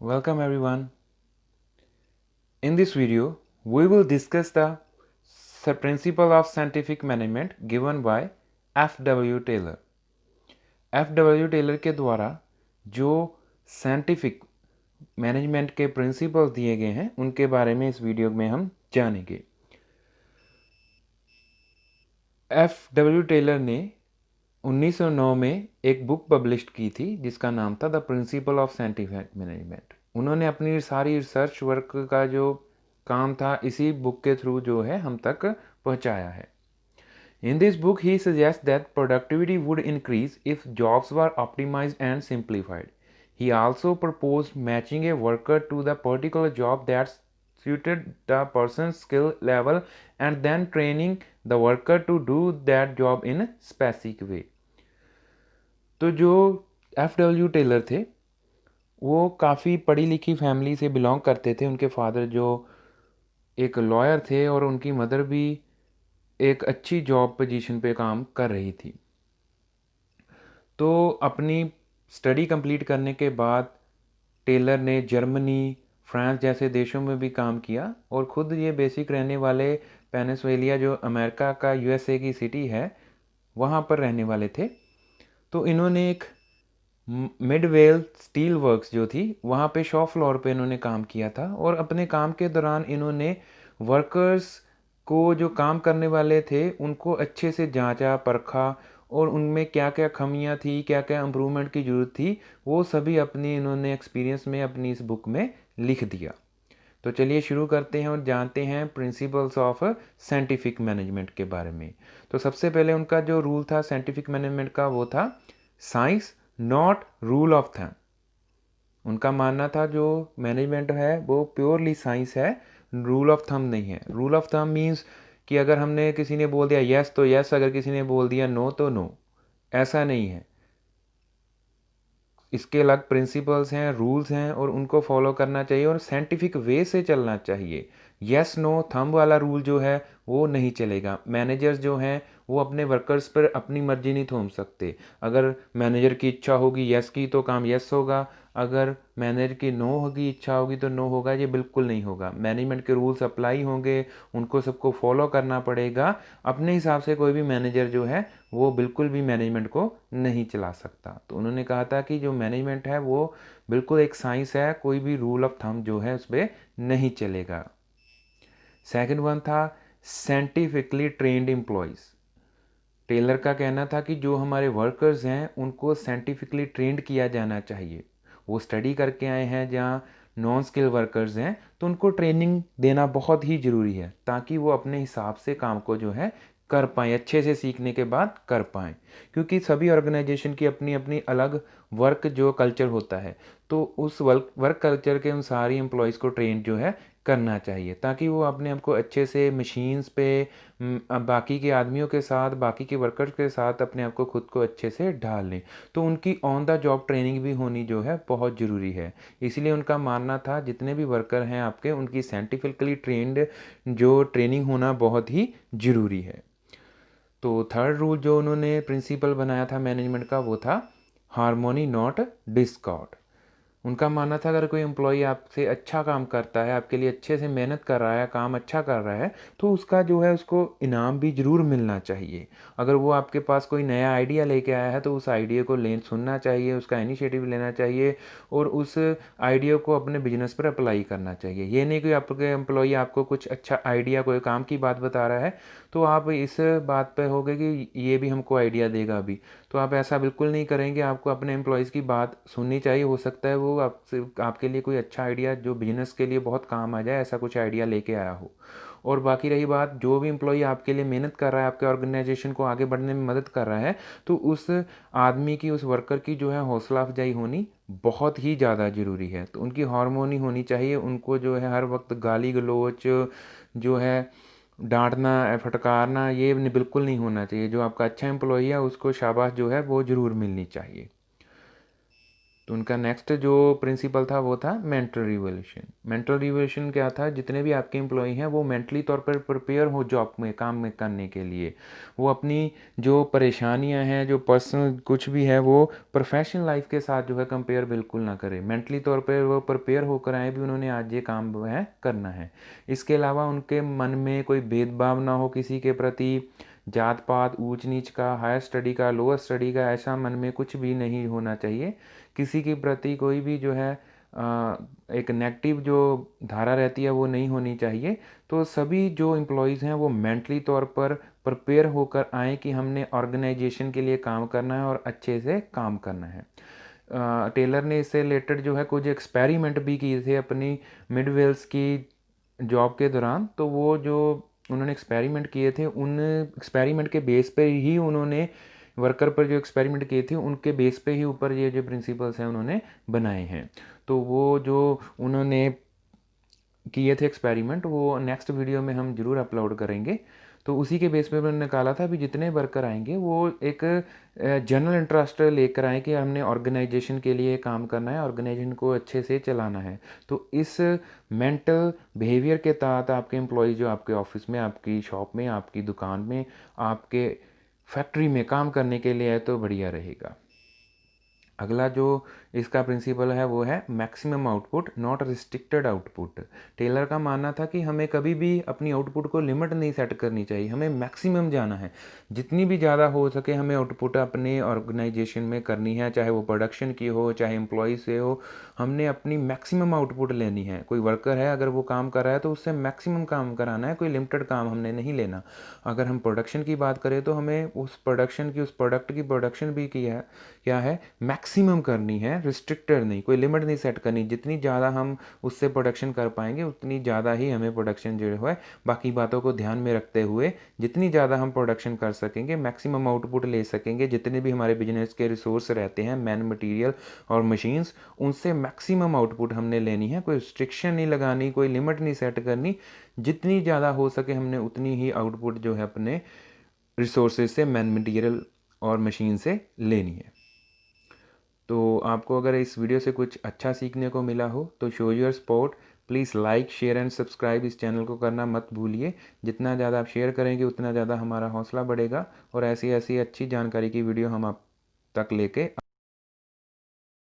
Welcome everyone. In this video, we will discuss the principle of scientific management given by F.W. Taylor. F.W. Taylor के द्वारा जो scientific management के principal दिए गए हैं उनके बारे में इस वीडियो में हम जानेंगे। F.W. टेलर ने 1909 में एक बुक पब्लिश की थी जिसका नाम था the principle of scientific management. उन्होंने अपनी सारी रिसर्च वर्क का जो काम था इसी बुक के थ्रू जो है हम तक पहुंचाया है। In this book, he suggests that productivity would increase if jobs were optimized and simplified. He also proposed matching a worker to the particular job that suited the person's skill level and then training the worker to do that job in a specific way. तो जो F.W. Taylor थे वो काफ़ी पढ़ी लिखी family से belong करते थे। उनके फादर जो एक लॉयर थे और उनकी मदर भी एक अच्छी जॉब पोजीशन पे काम कर रही थी। तो अपनी स्टडी कंप्लीट करने के बाद टेलर ने जर्मनी, फ्रांस जैसे देशों में भी काम किया और ख़ुद ये बेसिक रहने वाले पेनिनसुला जो अमेरिका का यूएसए की सिटी है वहाँ पर रहने वाले थे। तो इन्होंने एक मिडवेल स्टील वर्क्स जो थी वहाँ पे शॉप फ्लोर पे इन्होंने काम किया था और अपने काम के दौरान इन्होंने वर्कर्स को जो काम करने वाले थे उनको अच्छे से जांचा परखा और उनमें क्या क्या खामियां थी, क्या क्या इम्प्रूवमेंट की ज़रूरत थी, वो सभी अपनी इन्होंने एक्सपीरियंस में अपनी इस बुक में लिख दिया। तो चलिए शुरू करते हैं और जानते हैं प्रिंसिपल्स ऑफ साइंटिफिक मैनेजमेंट के बारे में। तो सबसे पहले उनका जो रूल था साइंटिफिक मैनेजमेंट का वो था science not rule of thumb. उनका मानना था जो मैनेजमेंट है वो प्योरली साइंस है, रूल ऑफ थंब नहीं है। रूल ऑफ थंब मीन्स कि अगर हमने किसी ने बोल दिया यस तो यस, अगर किसी ने बोल दिया नो तो नो, ऐसा नहीं है। इसके अलग प्रिंसिपल्स हैं, रूल्स हैं और उनको फॉलो करना चाहिए और साइंटिफिक वे से चलना चाहिए। यस नो थंब वाला रूल जो है वो नहीं चलेगा। मैनेजर्स जो हैं वो अपने वर्कर्स पर अपनी मर्जी नहीं थोप सकते। अगर मैनेजर की इच्छा होगी यस की तो काम यस होगा, अगर मैनेजर की नो होगी इच्छा होगी तो नो होगा। ये बिल्कुल नहीं होगा। मैनेजमेंट के रूल्स अप्लाई होंगे, उनको सबको फॉलो करना पड़ेगा। अपने हिसाब से कोई भी मैनेजर जो है वो बिल्कुल भी मैनेजमेंट को नहीं चला सकता। तो उन्होंने कहा था कि जो मैनेजमेंट है वो बिल्कुल एक साइंस है, कोई भी रूल ऑफ थंब जो है उस पर नहीं चलेगा। सेकंड वन था साइंटिफिकली ट्रेंड एम्प्लॉयज़। टेलर का कहना था कि जो हमारे वर्कर्स हैं उनको साइंटिफिकली ट्रेंड किया जाना चाहिए। वो स्टडी करके आए हैं जहाँ नॉन स्किल वर्कर्स हैं तो उनको ट्रेनिंग देना बहुत ही ज़रूरी है ताकि वो अपने हिसाब से काम को जो है कर पाएँ, अच्छे से सीखने के बाद कर पाएँ। क्योंकि सभी ऑर्गेनाइजेशन की अपनी अपनी अलग वर्क जो कल्चर होता है, तो उस वर्क कल्चर के अनुसार ही एम्प्लॉयज़ को ट्रेन जो है करना चाहिए ताकि वो अपने आप को अच्छे से मशीन्स पे बाकी के आदमियों के साथ, बाकी के वर्कर्स के साथ अपने आप को खुद को अच्छे से ढाल लें। तो उनकी ऑन द जॉब ट्रेनिंग भी होनी जो है बहुत ज़रूरी है। इसलिए उनका मानना था जितने भी वर्कर हैं आपके उनकी साइंटिफिकली ट्रेंड जो ट्रेनिंग होना बहुत ही ज़रूरी है। तो थर्ड रूल जो उन्होंने प्रिंसिपल बनाया था मैनेजमेंट का वो था हार्मोनी नॉट डिस्कॉर्ड। उनका मानना था अगर कोई एम्प्लॉई आपसे अच्छा काम करता है, आपके लिए अच्छे से मेहनत कर रहा है, काम अच्छा कर रहा है, तो उसका जो है उसको इनाम भी ज़रूर मिलना चाहिए। अगर वो आपके पास कोई नया आइडिया लेके आया है तो उस आइडिया को सुनना चाहिए, उसका इनिशिएटिव लेना चाहिए और उस आइडिया को अपने बिजनेस पर अप्लाई करना चाहिए। ये नहीं कि आपके एम्प्लॉई आपको कुछ अच्छा आइडिया कोई काम की बात बता रहा है तो आप इस बात पे हो गए कि ये भी हमको आइडिया देगा अभी, तो आप ऐसा बिल्कुल नहीं करेंगे। आपको अपने एम्प्लॉयज़ की बात सुननी चाहिए। हो सकता है वो आपसे आपके लिए कोई अच्छा आइडिया जो बिजनेस के लिए बहुत काम आ जाए, ऐसा कुछ आइडिया लेके आया हो। और बाकी रही बात, जो भी एम्प्लॉई आपके लिए मेहनत कर रहा है, आपके ऑर्गेनाइजेशन को आगे बढ़ने में मदद कर रहा है, तो उस आदमी की, उस वर्कर की जो है हौसला अफजाई होनी बहुत ही ज़्यादा ज़रूरी है। तो उनकी हार्मोनी होनी चाहिए। उनको जो है हर वक्त गाली गलौच जो है डांटना, फटकारना ये बिल्कुल नहीं होना चाहिए। जो आपका अच्छा एम्प्लॉई है उसको शाबाश जो है वो ज़रूर मिलनी चाहिए। तो उनका नेक्स्ट जो प्रिंसिपल था वो था मेंटल रिवोल्यूशन। मेंटल रिवोल्यूशन क्या था, जितने भी आपके एम्प्लॉई हैं वो मेंटली तौर पर प्रिपेयर हो जॉब में, काम में करने के लिए। वो अपनी जो परेशानियां हैं, जो पर्सनल कुछ भी है, वो प्रोफेशनल लाइफ के साथ जो है कंपेयर बिल्कुल ना करें। मेंटली तौर पर वो प्रिपेयर होकर आए भी उन्होंने आज ये काम जो है करना है। इसके अलावा उनके मन में कोई भेदभाव ना हो किसी के प्रति, जात पात, ऊंच नीच का, हायर स्टडी का, लोअर स्टडी का, ऐसा मन में कुछ भी नहीं होना चाहिए। किसी के प्रति कोई भी जो है एक नेगेटिव जो धारा रहती है वो नहीं होनी चाहिए। तो सभी जो एम्प्लॉयज़ हैं वो मेंटली तौर पर प्रिपेयर होकर आए कि हमने ऑर्गेनाइजेशन के लिए काम करना है और अच्छे से काम करना है। टेलर ने इससे रिलेटेड जो है कुछ एक्सपेरिमेंट भी किए थे अपनी मिड वेल्स की जॉब के दौरान। तो वो जो उन्होंने एक्सपेरिमेंट किए थे, उन एक्सपेरिमेंट के बेस पे ही उन्होंने वर्कर पर जो एक्सपेरिमेंट किए थे उनके बेस पे ही ऊपर ये जो प्रिंसिपल्स हैं उन्होंने बनाए हैं। तो वो जो उन्होंने किए थे एक्सपेरिमेंट, वो नेक्स्ट वीडियो में हम ज़रूर अपलोड करेंगे। तो उसी के बेस पे मैंने निकाला था भी जितने वर्कर आएंगे वो एक जनरल इंटरेस्ट लेकर आए कि हमने ऑर्गेनाइजेशन के लिए काम करना है, ऑर्गेनाइजेशन को अच्छे से चलाना है। तो इस मेंटल बिहेवियर के तहत आपके एम्प्लॉय जो आपके ऑफिस में, आपकी शॉप में, आपकी दुकान में, आपके फैक्ट्री में काम करने के लिए है तो बढ़िया रहेगा। अगला जो इसका प्रिंसिपल है वो है maximum output not restricted output. Taylor का मानना था कि हमें कभी भी अपनी आउटपुट को लिमिट नहीं सेट करनी चाहिए, हमें मैक्सिमम जाना है। जितनी भी ज़्यादा हो सके हमें आउटपुट अपने ऑर्गेनाइजेशन में करनी है, चाहे वो प्रोडक्शन की हो, चाहे एम्प्लॉय से हो। हमने अपनी मैक्सिमम आउटपुट लेनी है। कोई वर्कर है अगर वो काम कर रहा है तो उससे मैक्सिमम काम कराना है, कोई लिमिटेड काम हमने नहीं लेना। अगर हम प्रोडक्शन की बात करें तो हमें उस प्रोडक्शन की, उस प्रोडक्ट की प्रोडक्शन भी क्या है मैक्सिमम करनी है, रिस्ट्रिक्टेड नहीं, कोई लिमिट नहीं सेट करनी। जितनी ज़्यादा हम उससे प्रोडक्शन कर पाएंगे उतनी ज़्यादा ही हमें प्रोडक्शन जो है, बाकी बातों को ध्यान में रखते हुए जितनी ज़्यादा हम प्रोडक्शन कर सकेंगे, मैक्सिमम आउटपुट ले सकेंगे। जितने भी हमारे बिजनेस के रिसोर्स रहते हैं, मैन मटीरियल और मशीन्स, उनसे मैक्सिमम आउटपुट हमने लेनी है। कोई रिस्ट्रिक्शन नहीं लगानी, कोई लिमिट नहीं सेट करनी। जितनी ज़्यादा हो सके हमने उतनी ही आउटपुट जो है अपने रिसोर्सेज से, मैन मटीरियल और मशीन से लेनी है। तो आपको अगर इस वीडियो से कुछ अच्छा सीखने को मिला हो तो show your support. Please like, share and subscribe इस चैनल को करना मत भूलिए। जितना ज़्यादा आप शेयर करेंगे उतना ज़्यादा हमारा हौसला बढ़ेगा और ऐसी ऐसी अच्छी जानकारी की वीडियो हम आप तक लेके